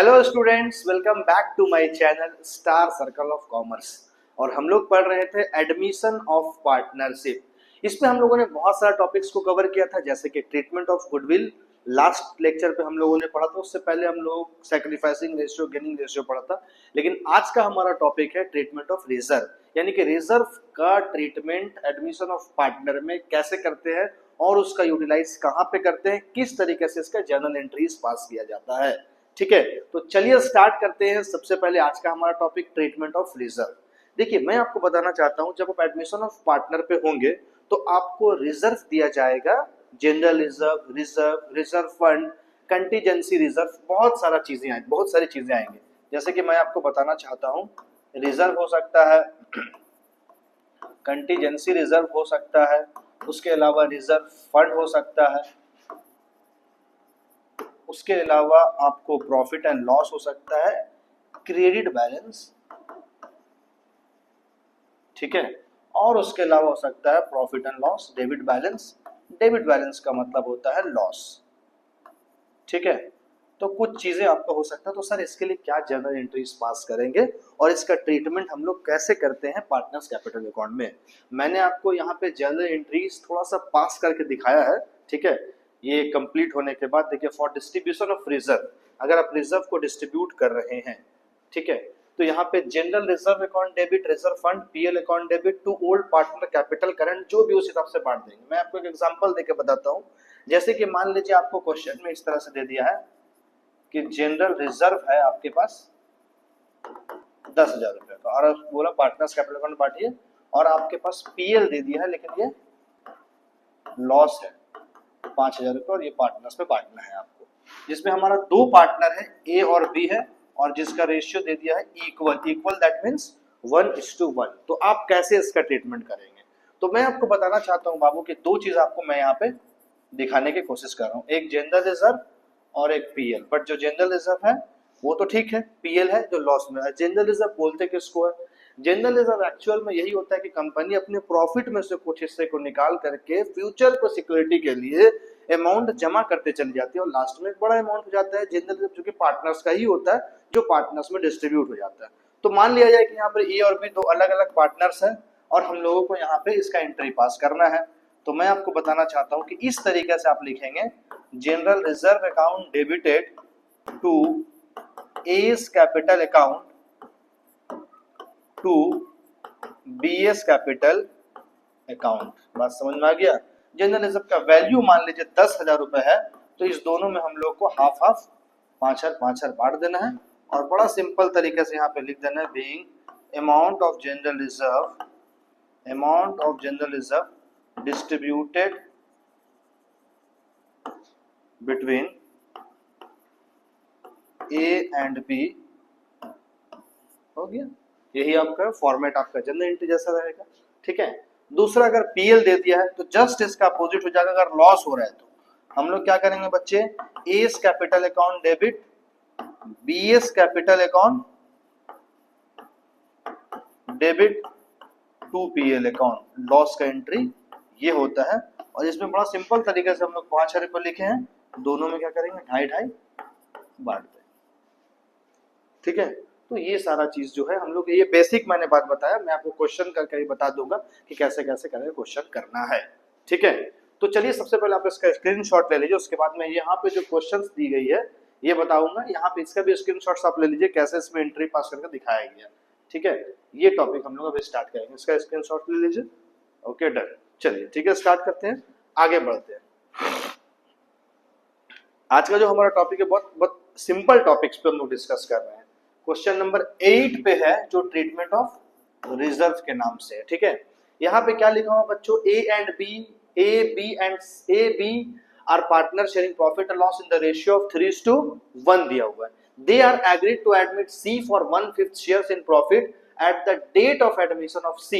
Hello students, welcome back to my channel star circle of commerce. और हम लोग पढ़ रहे थे एडमिशन ऑफ पार्टनरशिप। इसमें हम लोगों ने बहुत सारा टॉपिक्स को कवर किया था, जैसे कि treatment of goodwill last lecture पे हम लोगों ने पढ़ा था। उससे पहले हम लोग सैक्रिफाइसिंग रेशियो, गेनिंग रेशियो पढ़ा था। लेकिन आज का हमारा टॉपिक है ट्रीटमेंट ऑफ रिजर्व, यानी कि रिजर्व का ट्रीटमेंट एडमिशन ऑफ पार्टनर में कैसे करते हैं और उसका यूटिलाइज कहाँ पे करते हैं, किस तरीके से इसका जर्नल एंट्रीज पास किया जाता है। ठीक है, तो चलिए स्टार्ट करते हैं। सबसे पहले आज का हमारा टॉपिक ट्रीटमेंट ऑफ रिजर्व। देखिए, मैं आपको बताना चाहता हूं, जब आप एडमिशन ऑफ पार्टनर पे होंगे तो आपको रिजर्व दिया जाएगा। General reserve, reserve fund, contingency reserve, बहुत सारी चीजें आएंगी। जैसे कि मैं आपको बताना चाहता हूं, रिजर्व हो सकता है, कंटीजेंसी रिजर्व हो सकता है, उसके अलावा रिजर्व फंड हो सकता है, उसके अलावा आपको प्रॉफिट एंड लॉस हो सकता है, क्रेडिट बैलेंस, ठीक है, और उसके अलावा हो सकता है profit and loss, debit balance. Debit balance का मतलब होता है लॉस। ठीक है, तो कुछ चीजें आपका हो सकता है। तो सर, इसके लिए क्या जर्नल एंट्रीज पास करेंगे और इसका ट्रीटमेंट हम लोग कैसे करते हैं पार्टनर्स कैपिटल अकाउंट में? मैंने आपको यहाँ पे जर्नल एंट्रीज थोड़ा सा पास करके दिखाया है। ठीक है, ये कंप्लीट होने के बाद देखिए, फॉर डिस्ट्रीब्यूशन ऑफ रिजर्व, अगर आप रिजर्व को डिस्ट्रीब्यूट कर रहे हैं, ठीक है, तो यहाँ पे general reserve account debit, reserve fund, PL account debit to old partner capital current, जो भी उस हिसाब से बांट देंगे। मैं आपको एक एग्जांपल देके बताता हूँ। जैसे कि मान लीजिए आपको क्वेश्चन में इस तरह से दे दिया है कि जनरल रिजर्व है आपके पास 10,000 रुपए का, और बोला पार्टनर्स कैपिटल अकाउंट बांटिए, और आपके पास पीएल दे दिया है, लेकिन ये लॉस है 5,000 रुपए, और ये पार्टनर्स में बांटना है आपको, जिसमें हमारा दो पार्टनर है, ए और बी है, और जिसका रेशियो दे दिया है इक्वल। Equal that means 1:1। तो आप कैसे इसका ट्रीटमेंट करेंगे? तो मैं आपको बताना चाहता हूं बाबू कि दो चीज आपको मैं यहाँ पे दिखाने की कोशिश कर रहा हूँ, एक जनरल रिजर्व और एक पीएल। बट जो जनरल रिजर्व है वो तो ठीक है, पीएल है जो लॉस में है। जनरल रिजर्व बोलते किसको है? जनरल रिजर्व एक्चुअल में यही होता है कि कंपनी अपने प्रॉफिट में से कुछ हिस्से को निकाल करके फ्यूचर को सिक्योरिटी के लिए अमाउंट जमा करते चली जाती है, और लास्ट में एक बड़ा अमाउंट हो जाता है जनरल रिजर्व, जो कि पार्टनर्स का ही होता है, जो पार्टनर्स में डिस्ट्रीब्यूट हो जाता है। तो मान लिया जाए कि यहाँ पर ए और बी दो अलग अलग पार्टनर्स हैं, और हम लोगों को यहाँ पे इसका एंट्री पास करना है। तो मैं आपको बताना चाहता हूँ कि इस तरीके से आप लिखेंगे, general reserve account debited to A's capital account to B's capital account. बात समझ में आ गया? जनरल रिजर्व का वैल्यू मान लीजिए 10,000 रुपए है, तो इस दोनों में हम लोग को हाफ हाफ 5,000 बांट देना है, और बड़ा सिंपल तरीके से यहाँ पे लिख देना है, being amount of general reserve distributed between A and B. हो गया, यही आपका फॉर्मेट, आपका जनरल एंट्री जैसा रहेगा। ठीक है, दूसरा अगर पीएल दे दिया है तो जस्ट इसका अपोजिट हो जाएगा। अगर लॉस हो रहा है तो हम लोग क्या करेंगे बच्चे? A's capital account debit B's capital account debit to PL account. Loss का एंट्री ये होता है, और इसमें बड़ा सिंपल तरीके से हम लोग 5,000 रुपए लिखे हैं, दोनों में क्या करेंगे? 2.5 बांट दें। ठीक है, तो ये सारा चीज जो है हम लोग, ये बेसिक मैंने बात बताया, मैं आपको क्वेश्चन करके ही बता दूंगा कि कैसे कैसे करके क्वेश्चन करना है। ठीक है, तो चलिए सबसे पहले आप इसका स्क्रीनशॉट ले लीजिए, उसके बाद मैं यहाँ पे जो क्वेश्चंस दी गई है ये बताऊंगा। यहाँ पे इसका भी स्क्रीनशॉट्स आप ले लीजिए, कैसे इसमें एंट्री पास करके दिखाया गया। ठीक है, ये टॉपिक हम लोग अभी स्टार्ट करेंगे, इसका स्क्रीनशॉट ले लीजिए। Okay, done. चलिए ठीक है, स्टार्ट करते हैं, आगे बढ़ते हैं। आज का जो हमारा टॉपिक है बहुत बहुत सिंपल टॉपिक्स पे हम लोग डिस्कस कर रहे हैं। क्वेश्चन नंबर 8 पे है, जो ट्रीटमेंट ऑफ रिजर्व के नाम से है। ठीक है, यहाँ पे क्या लिखा हुआ बच्चों? A B are partner sharing profit and loss in the ratio of 3:1 दिया हुआ है। They are agreed to admit C for 1/5 shares in profit at the date of admission of C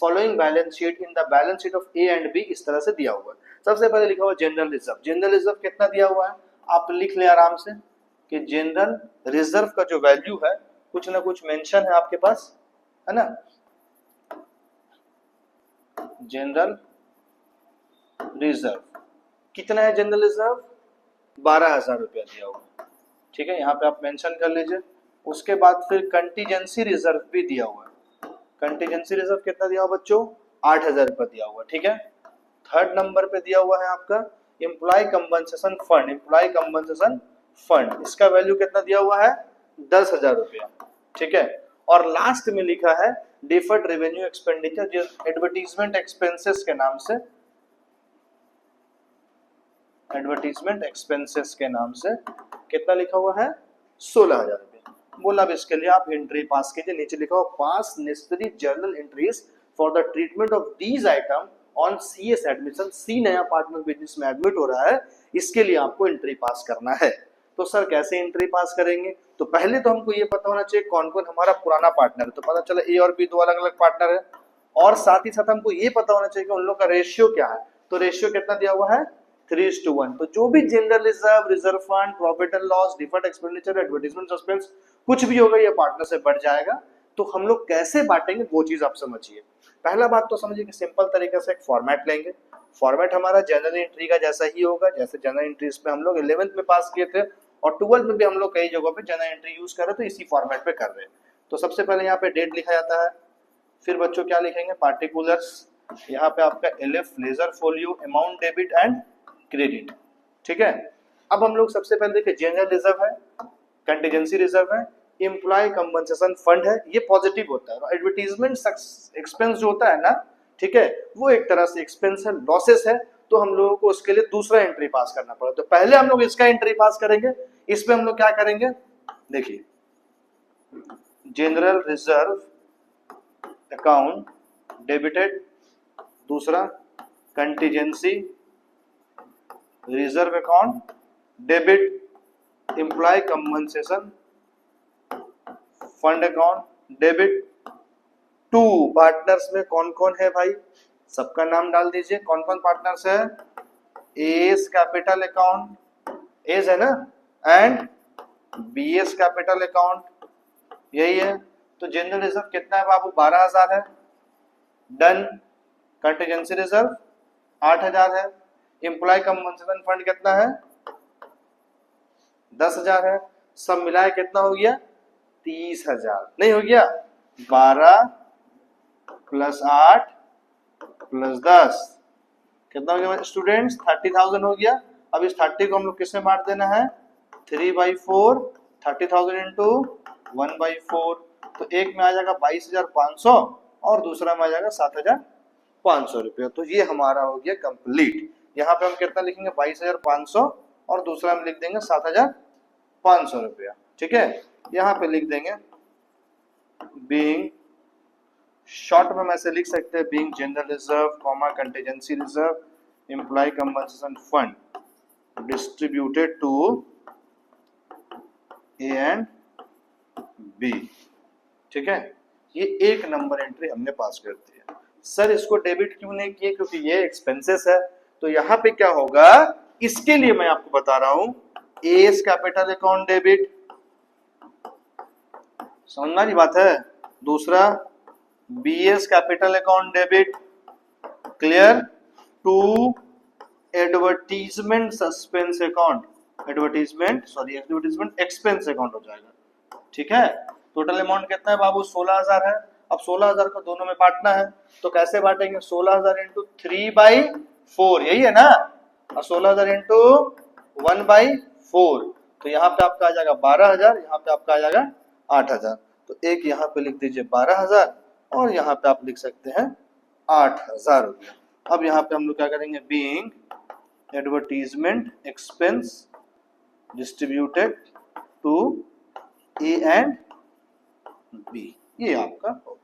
following balance sheet in the balance sheet of A and B। इस तरह से दिया हुआ है। सबसे पहले लिखा हुआ जनरल रिजर्व। जनरल रिजर्व कितना दिया हुआ है आप लिख लें आराम से, कि जनरल रिजर्व का जो वैल्यू है कुछ ना कुछ मेंशन है आपके पास, है ना? जनरल रिजर्व कितना है? जनरल रिजर्व 12,000 रुपया दिया हुआ। ठीक है, यहाँ पे आप मेंशन कर लीजिए। उसके बाद फिर कंटीजेंसी रिजर्व भी दिया हुआ है। कंटीजेंसी रिजर्व कितना दिया हुआ बच्चों? 8,000 रुपये दिया हुआ, ठीक है। थर्ड नंबर पे दिया हुआ है आपका employ compensation fund. Employ compensation fund, इसका वैल्यू कितना दिया हुआ है? 10,000 रुपया, ठीक है। और लास्ट में लिखा है डिफर्ड रेवेन्यू एक्सपेंडिचर, जो एडवर्टीजमेंट एक्सपेंसेस के नाम से, एडवर्टीजमेंट एक्सपेंसेस के नाम से कितना लिखा हुआ है? 16,000 रुपया। बोला अब इसके लिए आप एंट्री पास कीजिए। नीचे लिखा हो pass necessary journal entries for the treatment of these item on C's admission. C नया पार्टनर बिजनेस में एडमिट हो रहा है, इसके लिए आपको एंट्री पास करना है। तो सर कैसे एंट्री पास करेंगे? तो पहले तो हमको ये पता होना चाहिए कौन कौन हमारा पुराना पार्टनर है। तो पता चला ए और बी दो अलग अलग पार्टनर है, और साथ ही साथ हमको ये पता होना चाहिए कि उन लोग का रेशियो क्या है। तो रेशियो कितना दिया हुआ है? 3:1। तो जो भी general reserve, reserve fund, profit and loss, deferred expenditure, advertisement suspense कुछ भी होगा ये पार्टनर से बढ़ जाएगा। तो हम लोग कैसे बांटेंगे वो चीज आप समझिए। पहला बात तो समझिए कि सिंपल तरीके से एक फॉर्मेट लेंगे। फॉर्मेट हमारा जनरल एंट्री का जैसा ही होगा, जैसे जनरल एंट्रीज में हम लोग 11th में पास किए थे और 12th में भी हम लोग कई जगहों पे जनरल एंट्री यूज कर रहे हैं, तो इसी फॉर्मेट पे कर रहे हैं। तो सबसे पहले यहाँ पे डेट लिखा जाता है, फिर बच्चों क्या लिखेंगे? पार्टिकुलर्स। यहाँ पे आपका LF ledger folio, amount debit and credit, ठीक है। अब हम लोग सबसे पहले देखिए जनरल रिजर्व है, कंटीजेंसी रिजर्व है, एम्प्लॉय कंपनसेशन फंड है, ये पॉजिटिव होता है। और एडवर्टीजमेंट एक्सपेंस जो होता है ना, ठीक है, वो एक तरह से एक्सपेंस है, लॉसेस है, तो हम लोगों को उसके लिए दूसरा एंट्री पास करना पड़ा। तो पहले हम लोग इसका एंट्री पास करेंगे। इसमें हम लोग क्या करेंगे? देखिए जनरल रिजर्व अकाउंट डेबिटेड, दूसरा contingency reserve account debit, employ compensation fund account debit. To partners में कौन कौन है भाई? सबका नाम डाल दीजिए। कौन कौन पार्टनर्स है? एस कैपिटल अकाउंट, एस है ना, एंड बीएस कैपिटल अकाउंट, यही है। तो जनरल रिजर्व कितना है बाबू? 12,000 है, डन। कंटीजेंसी रिजर्व 8,000 है, एम्प्लॉय कंपनसेशन फंड कितना है? 10,000 है। सब मिलाए कितना हो गया? 30,000 नहीं हो गया? 12 प्लस 8 प्लस 10 कितना हो गया स्टूडेंट्स? 30,000 हो गया। अब इस 30 को हम लोग किसमें बांट देना है? 3/4। 30,000 इंटू 1/4। तो एक में आ जाएगा 22,500 और दूसरा में आ जाएगा 7,500 रुपया। तो ये हमारा हो गया कंप्लीट। यहाँ पे हम कितना लिखेंगे? 22,500 और दूसरा में लिख देंगे 7,500 रुपया, ठीक है। यहाँ पे लिख देंगे बीइंग, शॉर्ट में ऐसे लिख सकते हैं being general reserve comma contingency reserve employ compensation fund distributed to A and B, ठीक है। ये एक नंबर एंट्री हमने पास कर दी है। सर इसको डेबिट क्यों नहीं किए? क्योंकि ये एक्सपेंसेस है। तो यहाँ पे क्या होगा, इसके लिए मैं आपको बता रहा हूं, एस कैपिटल अकाउंट डेबिट, समझ वाली बात है। दूसरा B's capital account debit, clear. To advertisement suspense account, advertisement expense account हो जाएगा, ठीक है। टोटल अमाउंट कितना है बाबू? 16,000 है। अब 16,000 को दोनों में बांटना है, तो कैसे बांटेंगे? 16,000 इंटू 3/4, यही है ना, और 16,000 इंटू 1/4। तो यहाँ पे आपका आ जाएगा 12,000, यहाँ पे आपका आ जाएगा 8,000। तो एक यहाँ पे लिख दीजिए 12,000 और यहाँ पे आप लिख सकते हैं 8,000 रुपया। अब यहाँ पे हम लोग क्या करेंगे? Being advertisement expense distributed to A and B, ये आपका होगा।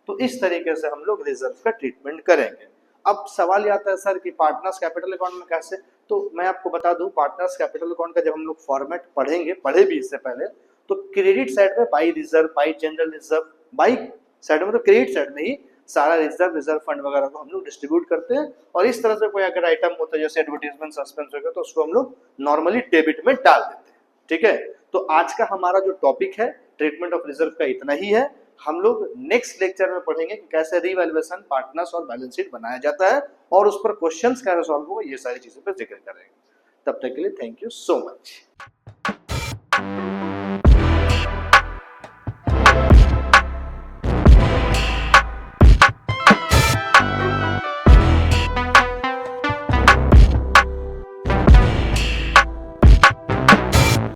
तो इस तरीके से हम लोग रिजर्व का ट्रीटमेंट करेंगे। अब सवाल ये आता है सर कि पार्टनर्स कैपिटल अकाउंट में कैसे? तो मैं आपको बता दूं, पार्टनर्स कैपिटल अकाउंट का जब हम लोग फॉर्मेट पढ़ेंगे, पढ़े भी इससे पहले, तो क्रेडिट साइड में by reserve, by general reserve, by side में, तो क्रेडिट साइड में ही सारा रिजर्व फंड वगैरह को हम लोग डिस्ट्रीब्यूट करते हैं। और इस तरह से कोई अगर आइटम होता है जैसे एडवर्टीजमेंट सस्पेंस हो गया, तो उसको हम लोग नॉर्मली डेबिट में डाल देते हैं, ठीक है। तो आज का हमारा जो टॉपिक है ट्रीटमेंट ऑफ रिजर्व का इतना ही है। हम लोग नेक्स्ट लेक्चर में पढ़ेंगे कि कैसे रीवैल्यूएशन, पार्टनर्स और बैलेंस शीट बनाया जाता है और उस पर क्वेश्चंस कैसे सॉल्व होगा, ये सारी चीजों पर जिक्र करेंगे। तब तक के लिए थैंक यू सो मच।